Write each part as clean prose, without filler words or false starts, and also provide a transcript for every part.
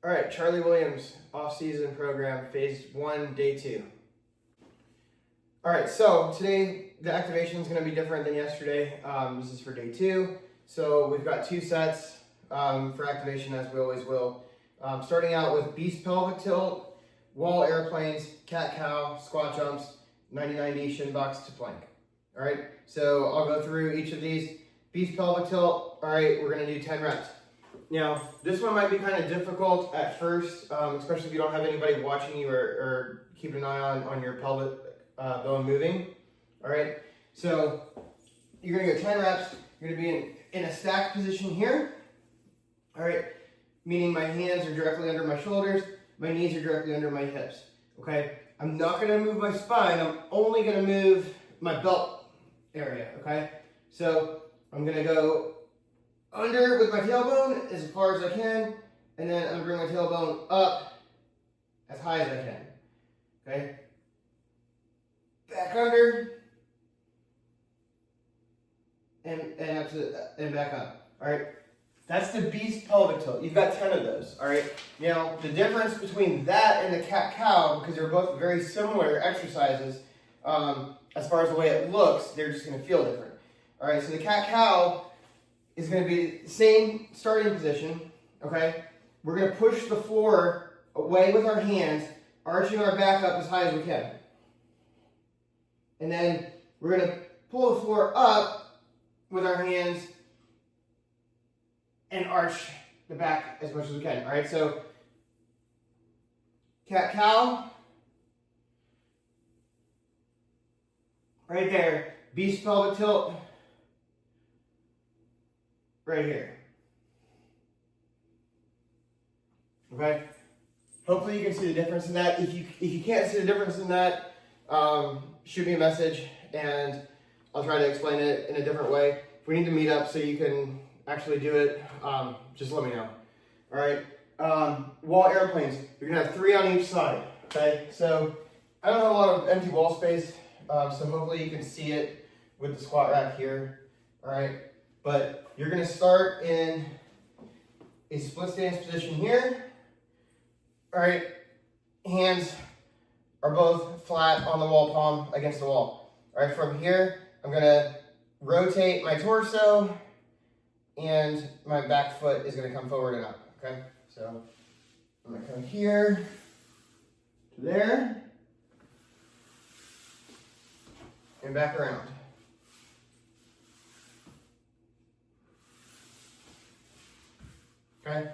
All right, Charlie Williams off-season program, phase 1, day 2. All right, so today the activation is going to be different than yesterday. This is for day 2. So we've got 2 sets for activation, as we always will. Starting out with beast pelvic tilt, wall airplanes, cat-cow, squat jumps, 90-90 shin box to plank. All right, so I'll go through each of these. Beast pelvic tilt, all right, we're going to do 10 reps. Now, this one might be kind of difficult at first, especially if you don't have anybody watching you or keeping an eye on your pelvic bone moving. All right, so you're going to go 10 reps. You're going to be in a stacked position here. All right, meaning my hands are directly under my shoulders, my knees are directly under my hips. Okay, I'm not going to move my spine. I'm only going to move my belt area. Okay, so I'm going to go under with my tailbone as far as I can, and then I'm going to bring my tailbone up as high as I can. Okay? Back under, and up to and back up. All right? That's the beast pelvic tilt. You've got 10 of those. All right? Now, the difference between that and the cat-cow, because they're both very similar exercises, as far as the way it looks, they're just going to feel different. All right? So the cat-cow is going to be the same starting position, okay? We're going to push the floor away with our hands, arching our back up as high as we can. And then we're going to pull the floor up with our hands and arch the back as much as we can, all right? So, cat-cow, right there, beast pelvic tilt, right here. Okay? Hopefully you can see the difference in that. If you can't see the difference in that, shoot me a message and I'll try to explain it in a different way. If we need to meet up so you can actually do it, just let me know. All right? Wall airplanes. You're gonna have 3 on each side. Okay? So I don't have a lot of empty wall space, so hopefully you can see it with the squat rack here. All right? But you're going to start in a split stance position here. All right, hands are both flat on the wall, palm against the wall. All right, from here, I'm going to rotate my torso and my back foot is going to come forward and up. Okay, so I'm going to come here to there and back around. Okay,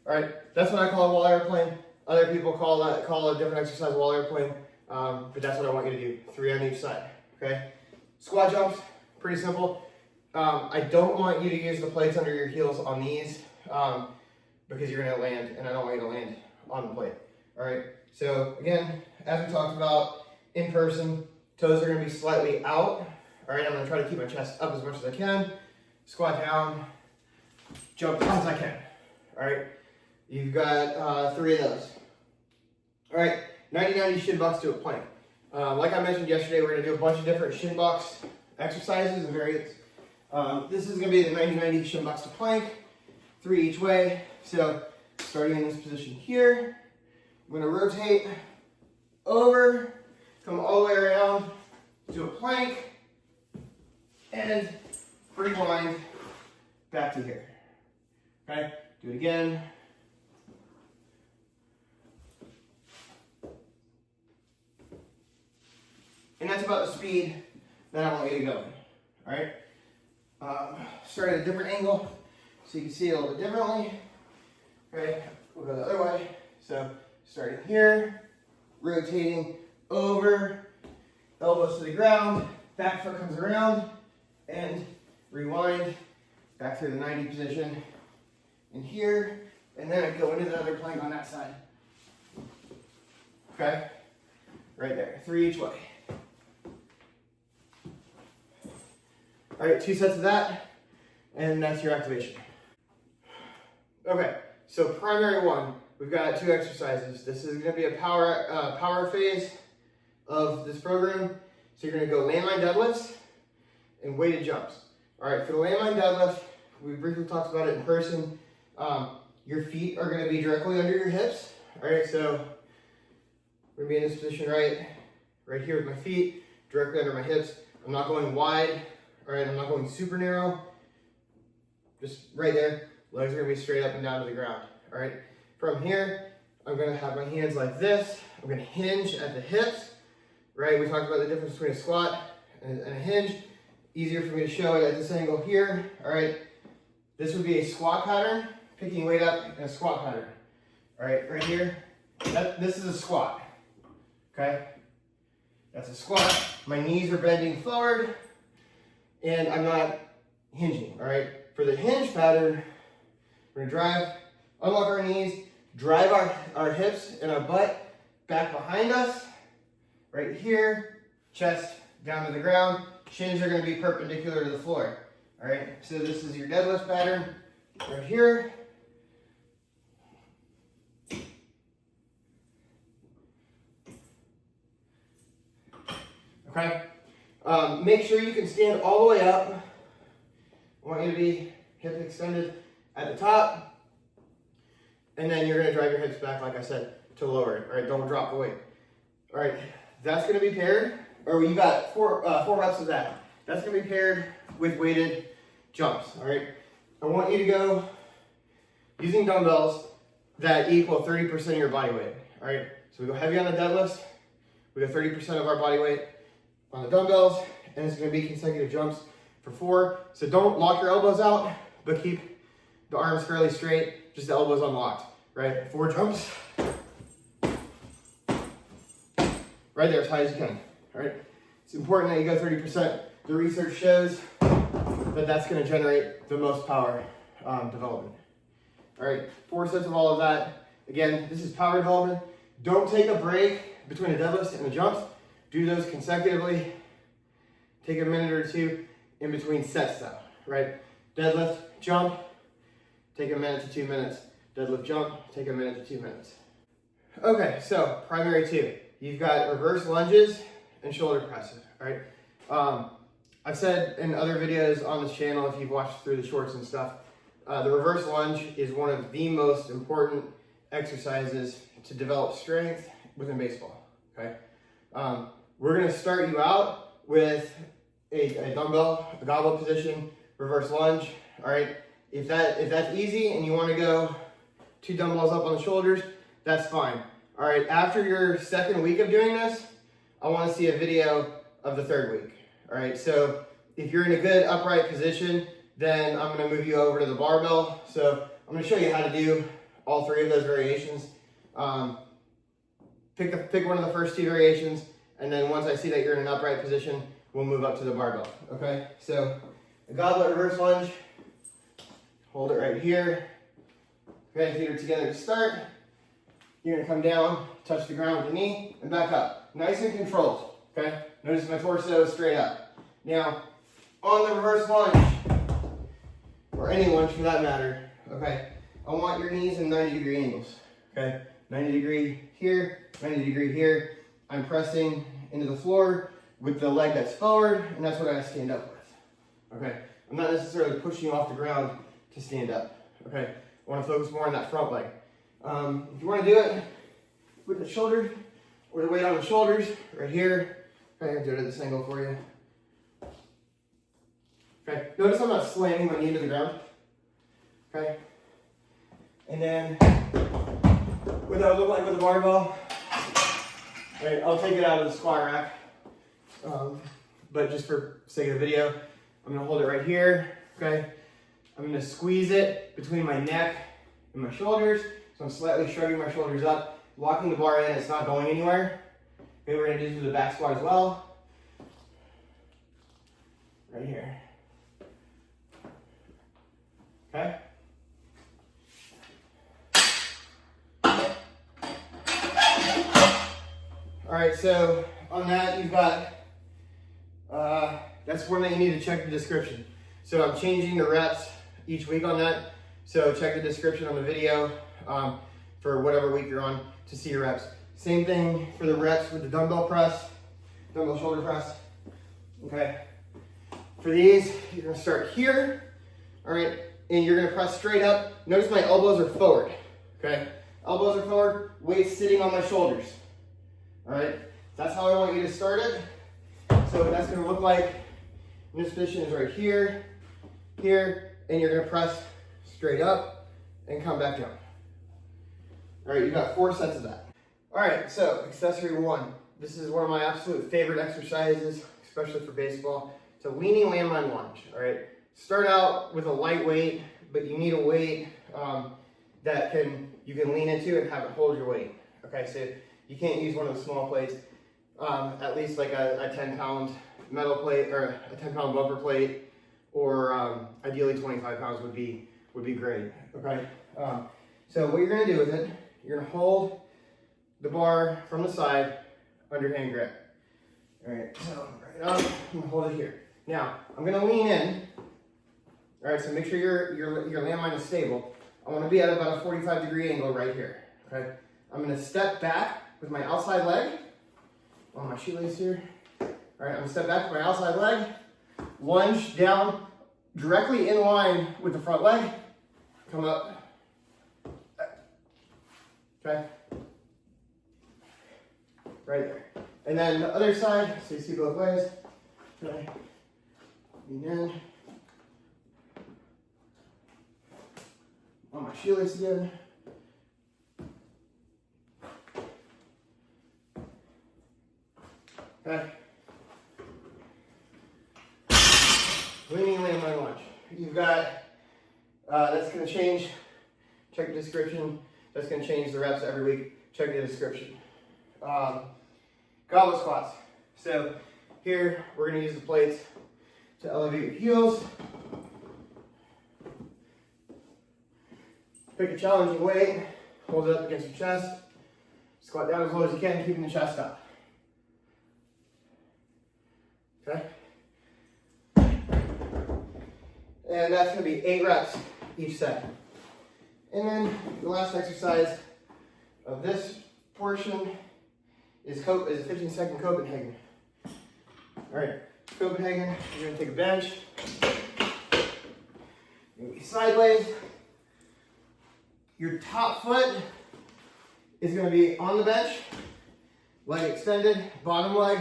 all right, that's what I call a wall airplane. Other people call a different exercise wall airplane, but that's what I want you to do, 3 on each side, okay? Squat jumps, pretty simple. I don't want you to use the plates under your heels on these because you're gonna land, and I don't want you to land on the plate, all right? So again, as we talked about in person, toes are gonna be slightly out. All right, I'm gonna try to keep my chest up as much as I can. Squat down, jump as high as I can. All right, you've got 3 of those. All right, 90-90 shin box to a plank. Like I mentioned yesterday, we're gonna do a bunch of different shin box exercises and variants. This is gonna be the 90-90 shin box to plank, 3 each way. So starting in this position here, I'm gonna rotate over, come all the way around to a plank, and rewind back to here. Okay, do it again. And that's about the speed that I want you to go in. All right, start at a different angle so you can see it a little bit differently. Okay, we'll go the other way. So starting here, rotating over, elbows to the ground, back foot comes around, and rewind back to the 90 position in here, and then I go into the other plank on that side. Okay, right there, 3 each way. All right, 2 sets of that, and that's your activation. Okay, so primary 1, we've got 2 exercises. This is going to be a power phase of this program. So you're going to go landmine deadlifts and weighted jumps. All right, for the landmine deadlift, we briefly talked about it in person. your feet are gonna be directly under your hips. All right, so we're gonna be in this position right here with my feet directly under my hips. I'm not going wide, all right? I'm not going super narrow, just right there. Legs are gonna be straight up and down to the ground, all right? From here, I'm gonna have my hands like this. I'm gonna hinge at the hips, right? We talked about the difference between a squat and a hinge. Easier for me to show it at this angle here, all right? This would be a squat pattern, picking weight up in a squat pattern. All right here, this is a squat, okay? That's a squat. My knees are bending forward and I'm not hinging, all right? For the hinge pattern, we're gonna unlock our knees, drive our hips and our butt back behind us, right here, chest down to the ground. Shins are gonna be perpendicular to the floor, all right? So this is your deadlift pattern right here. Okay, make sure you can stand all the way up. I want you to be hip extended at the top. And then you're gonna drive your hips back, like I said, to lower it. All right, don't drop the weight. All right, that's gonna be paired, or you got four reps of that. That's gonna be paired with weighted jumps, all right? I want you to go using dumbbells that equal 30% of your body weight, all right? So we go heavy on the deadlifts, we go 30% of our body weight on the dumbbells, and it's gonna be consecutive jumps for 4. So don't lock your elbows out, but keep the arms fairly straight, just the elbows unlocked, right? 4 jumps. Right there, as high as you can, all right? It's important that you go 30%. The research shows that that's gonna generate the most power development. All right, 4 sets of all of that. Again, this is power development. Don't take a break between the deadlifts and the jumps. Do those consecutively. Take a minute or 2 in between sets though, right? Deadlift, jump, take a minute to 2 minutes. Deadlift, jump, take a minute to 2 minutes. Okay, so primary 2. You've got reverse lunges and shoulder presses, all right? I've said in other videos on this channel, if you've watched through the shorts and stuff, the reverse lunge is one of the most important exercises to develop strength within baseball, okay? We're gonna start you out with a dumbbell, a goblet position, reverse lunge, all right? If that's easy and you wanna go 2 dumbbells up on the shoulders, that's fine. All right, after your 2nd week of doing this, I wanna see a video of the 3rd week, all right? So if you're in a good upright position, then I'm gonna move you over to the barbell. So I'm gonna show you how to do all 3 of those variations. Pick one of the first 2 variations, and then once I see that you're in an upright position, we'll move up to the barbell, okay? So a goblet reverse lunge, hold it right here. Okay, feet are together to start. You're gonna come down, touch the ground with the knee, and back up. Nice and controlled, okay? Notice my torso is straight up. Now, on the reverse lunge, or any lunge for that matter, okay, I want your knees in 90-degree angles, okay? 90 degree here, 90 degree here. I'm pressing into the floor with the leg that's forward, and that's what I stand up with, okay? I'm not necessarily pushing you off the ground to stand up, okay? I wanna focus more on that front leg. If you wanna do it with the shoulders, or the weight on the shoulders, right here, I'm gonna do it at this angle for you. Okay, notice I'm not slamming my knee to the ground, okay? And then, what that would look like with a barbell, right, I'll take it out of the squat rack, but just for sake of the video, I'm gonna hold it right here, okay? I'm gonna squeeze it between my neck and my shoulders, so I'm slightly shrugging my shoulders up, locking the bar in, it's not going anywhere. Okay, we're gonna do the back squat as well. Right here. Okay? All right, so on that you've got, that's one that you need to check the description. So I'm changing the reps each week on that. So check the description on the video for whatever week you're on to see your reps. Same thing for the reps with the dumbbell press, dumbbell shoulder press, okay? For these, you're gonna start here, all right? and you're gonna press straight up. Notice my elbows are forward, okay? Elbows are forward, weight sitting on my shoulders, all right? That's how I want you to start it. So that's gonna look like, this position is right here, here, and you're gonna press straight up and come back down. All right, you got 4 sets of that. All right, so accessory 1. This is one of my absolute favorite exercises, especially for baseball. It's a leaning landmine lunge, all right? Start out with a light weight, but you need a weight that you can lean into and have it hold your weight. Okay, so you can't use one of the small plates, at least like a 10-pound metal plate or a 10-pound bumper plate, or ideally 25 pounds would be great. Okay, so what you're gonna do with it, you're gonna hold the bar from the side, underhand grip. All right, so right up, I'm gonna hold it here. Now I'm gonna lean in. All right, so make sure your landmine is stable. I want to be at about a 45-degree angle right here. Okay, I'm gonna step back with my outside leg on my shoelace here. All right, I'm gonna step back with my outside leg, lunge down directly in line with the front leg, come up. Okay, right there. And then the other side, so you see both ways. Okay, lean in. On my shoelace again. Okay. Leaning landmine lunge. You've got, that's going to change. Check the description. That's going to change the reps every week. Check the description. Goblet squats. So here we're going to use the plates to elevate your heels. Pick a challenging weight, hold it up against your chest, squat down as low as you can, keeping the chest up. Okay? And that's going to be 8 reps each set. And then the last exercise of this portion is a 15-second Copenhagen. All right, Copenhagen, you're going to take a bench, you're going to be sideways. Your top foot is going to be on the bench, leg extended. Bottom leg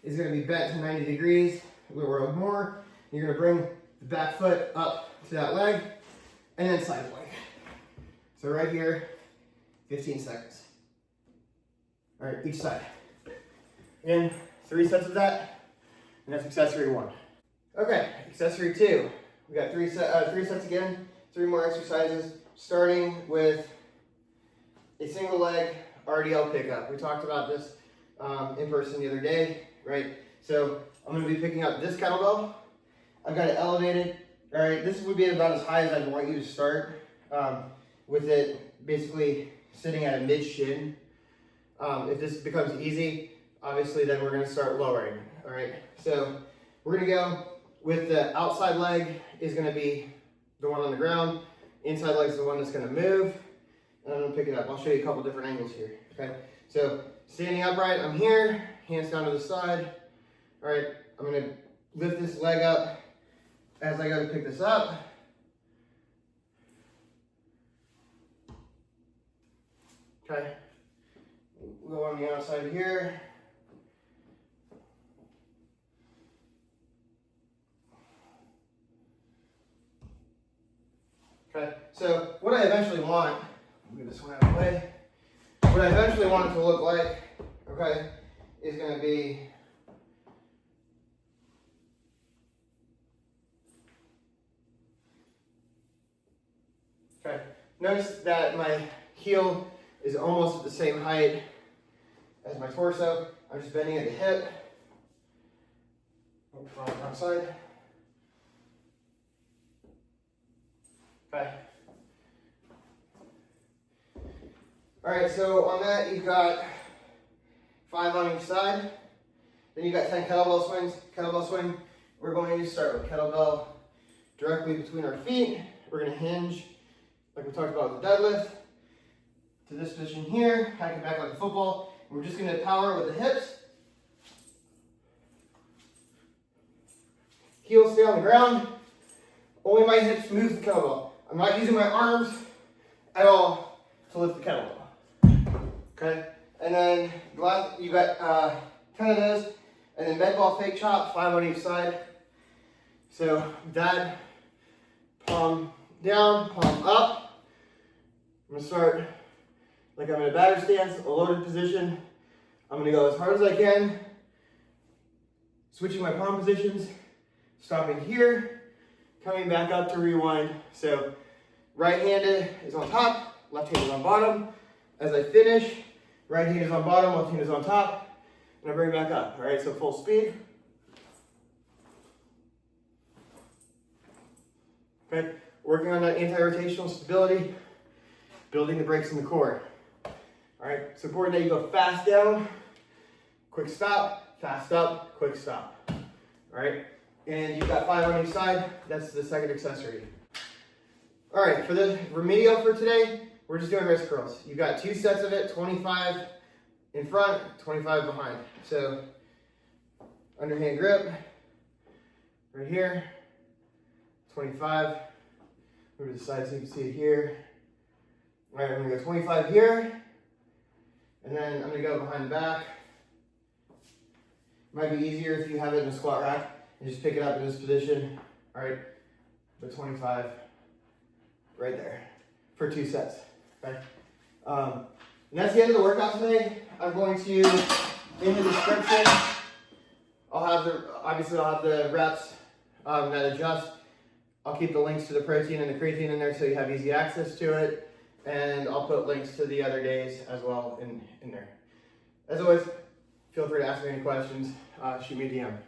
is going to be bent to 90 degrees, a little more. You're going to bring the back foot up to that leg, and then side plank. So right here, 15 seconds. All right, each side. Again, 3 sets of that, and that's accessory 1. Okay, accessory 2. We got 3 sets again, 3 more exercises. Starting with a single leg RDL pickup. We talked about this in person the other day, right? So I'm going to be picking up this kettlebell. I've got it elevated. All right, this would be about as high as I'd want you to start, with it basically sitting at a mid shin. If this becomes easy, obviously then we're going to start lowering. All right, so we're going to go with the outside leg is going to be the one on the ground. Inside leg is the one that's going to move, and I'm going to pick it up. I'll show you a couple different angles here. Okay, so standing upright, I'm here, hands down to the side. All right, I'm going to lift this leg up as I go to pick this up. Okay, we'll go on the outside here. Okay, so what I eventually want, move this one out of the way, what I eventually want it to look like, okay, is going to be okay. Notice that my heel is almost at the same height as my torso. I'm just bending at the hip. Wrong side. Okay. All right, so on that you've got 5 on each side. Then you've got 10 kettlebell swings. Kettlebell swing, we're going to start with kettlebell directly between our feet. We're going to hinge, like we talked about with the deadlift, to this position here, hack it back like a football. We're just going to power with the hips. Heels stay on the ground. Only my hips move the kettlebell. I'm not using my arms at all to lift the kettlebell. Okay? And then you got 10 of those. And then med ball fake chop, 5 on each side. So that, palm down, palm up. I'm gonna start like I'm in a batter stance, a loaded position. I'm gonna go as hard as I can, switching my palm positions, stopping here, coming back up to rewind. So right-handed is on top, left hand is on bottom. As I finish, right hand is on bottom, left hand is on top, and I bring it back up. All right, so full speed. Okay, working on that anti-rotational stability, building the brakes in the core. All right, it's important that you go fast down, quick stop, fast up, quick stop. All right, and you've got 5 on each side. That's the second accessory. All right, for the remedial for today, we're just doing wrist curls. You've got 2 sets of it, 25 in front, 25 behind. So underhand grip, right here, 25. Move to the side so you can see it here. All right, I'm gonna go 25 here, and then I'm gonna go behind the back. Might be easier if you have it in a squat rack and just pick it up in this position. All right, but 25 right there for 2 sets. Okay, and that's the end of the workout today. I'm going to, in the description, I'll have the reps that adjust. I'll keep the links to the protein and the creatine in there so you have easy access to it. And I'll put links to the other days as well in there. As always, feel free to ask me any questions. Shoot me a DM.